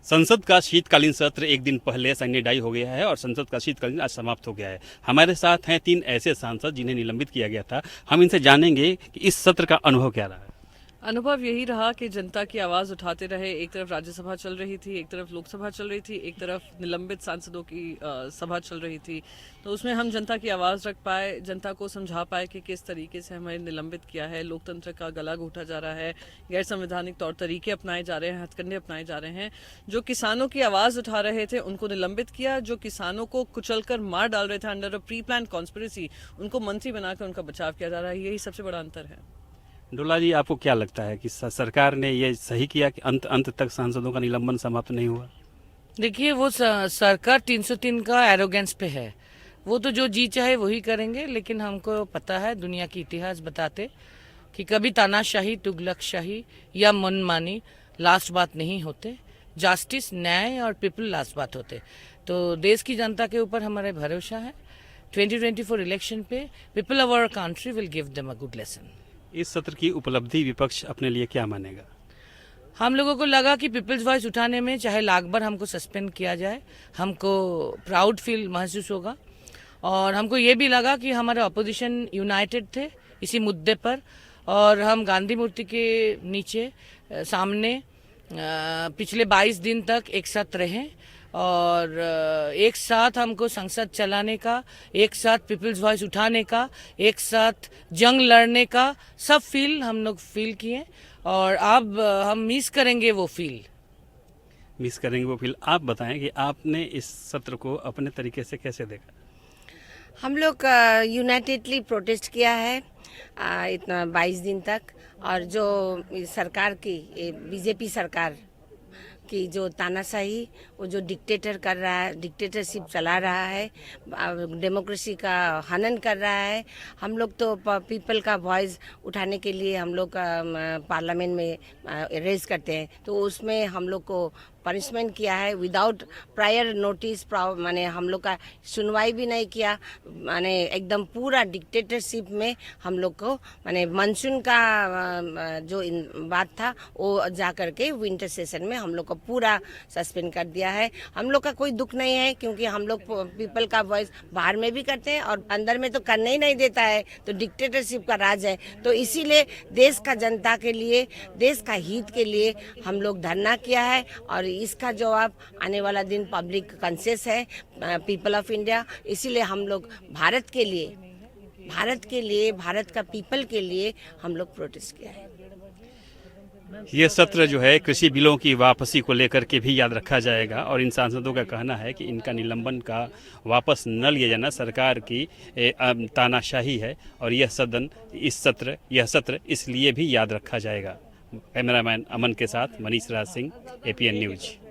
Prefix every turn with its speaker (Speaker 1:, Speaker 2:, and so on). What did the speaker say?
Speaker 1: संसद का शीतकालीन सत्र एक दिन पहले सैनिटाइज हो गया है और संसद का शीतकालीन आज समाप्त हो गया है। हमारे साथ हैं 3 ऐसे सांसद जिन्हें निलंबित किया गया था। हम इनसे जानेंगे कि इस सत्र का अनुभव क्या रहा है।
Speaker 2: अनुभव यही रहा कि जनता की आवाज़ उठाते रहे। एक तरफ राज्यसभा चल रही थी, एक तरफ लोकसभा चल रही थी, एक तरफ निलंबित सांसदों की सभा चल रही थी। तो उसमें हम जनता की आवाज़ रख पाए, जनता को समझा पाए कि किस तरीके से हमें निलंबित किया है। लोकतंत्र का गला घोटा जा रहा है, गैर संवैधानिक तौर तरीके अपनाए जा रहे हैं, हथकंडे अपनाए जा रहे हैं। जो किसानों की आवाज़ उठा रहे थे उनको निलंबित किया, जो किसानों को कुचलकर मार डाल रहे थे under a pre plan conspiracy, उनको मंत्री बनाकर उनका बचाव किया जा रहा है। यही सबसे बड़ा अंतर है।
Speaker 1: डोला जी, आपको क्या लगता है कि सरकार ने ये सही किया कि अंत तक सांसदों का निलंबन समाप्त नहीं हुआ?
Speaker 3: देखिए, वो सरकार 303 का एरोगेंस पे है। वो तो जो जी चाहे वही करेंगे, लेकिन हमको पता है, दुनिया की इतिहास बताते कि कभी तानाशाही, तुगलकशाही या मनमानी लास्ट बात नहीं होते। जस्टिस, न्याय और पीपल लास्ट बात होते। तो देश की जनता के ऊपर हमारे भरोसा है। 2024 इलेक्शन पे people of our country will give them a good lesson.
Speaker 1: इस सत्र की उपलब्धि विपक्ष अपने लिए क्या मानेगा?
Speaker 3: हम लोगों को लगा कि पीपल्स वॉइस उठाने में चाहे लाख बार हमको सस्पेंड किया जाए, हमको प्राउड फील महसूस होगा। और हमको ये भी लगा कि हमारे अपोजिशन यूनाइटेड थे इसी मुद्दे पर, और हम गांधी मूर्ति के नीचे सामने पिछले 22 दिन तक एक साथ रहे। और एक साथ हमको संसद चलाने का, एक साथ पीपल्स वॉइस उठाने का, एक साथ जंग लड़ने का सब फील हम लोग फील किए। और अब हम मिस करेंगे वो फील।
Speaker 1: आप बताएं कि आपने इस सत्र को अपने तरीके से कैसे देखा?
Speaker 4: हम लोग यूनाइटेडली प्रोटेस्ट किया है इतना 22 दिन तक। और जो सरकार की बीजेपी सरकार कि जो तानाशाही, वो जो डिक्टेटर कर रहा है, डिक्टेटरशिप चला रहा है, डेमोक्रेसी का हनन कर रहा है। हम लोग तो पीपल का वॉइस उठाने के लिए हम लोग पार्लियामेंट में रेज करते हैं, तो उसमें हम लोग को पनिशमेंट किया है विदाउट प्रायर नोटिस। माने हम लोग का सुनवाई भी नहीं किया। माने एकदम पूरा डिक्टेटरशिप में हम लोग को, माने मानसून का जो बात था वो जा करके विंटर सेशन में हम लोग को पूरा सस्पेंड कर दिया है। हम लोग का कोई दुख नहीं है, क्योंकि हम लोग पीपल का वॉइस बाहर में भी करते हैं और अंदर में तो करने ही नहीं देता है। तो डिक्टेटरशिप का राज है, तो इसीलिए देश का जनता के लिए, देश का हित के लिए हम लोग धरना किया है। और इसका जवाब आने वाला दिन पब्लिक कंसेस है, पीपल ऑफ इंडिया। इसीलिए हम लोग भारत के लिए, भारत का पीपल के लिए हम लोग प्रोटेस्ट किया है।
Speaker 1: ये सत्र जो है कृषि बिलों की वापसी को लेकर के भी याद रखा जाएगा और इन सांसदों का कहना है कि इनका निलंबन का वापस न लिया जाना सरकार की तानाशाही है और यह सत्र इसलिए भी याद रखा जाएगा। कैमरामैन अमन के साथ मनीष राज सिंह, APN न्यूज।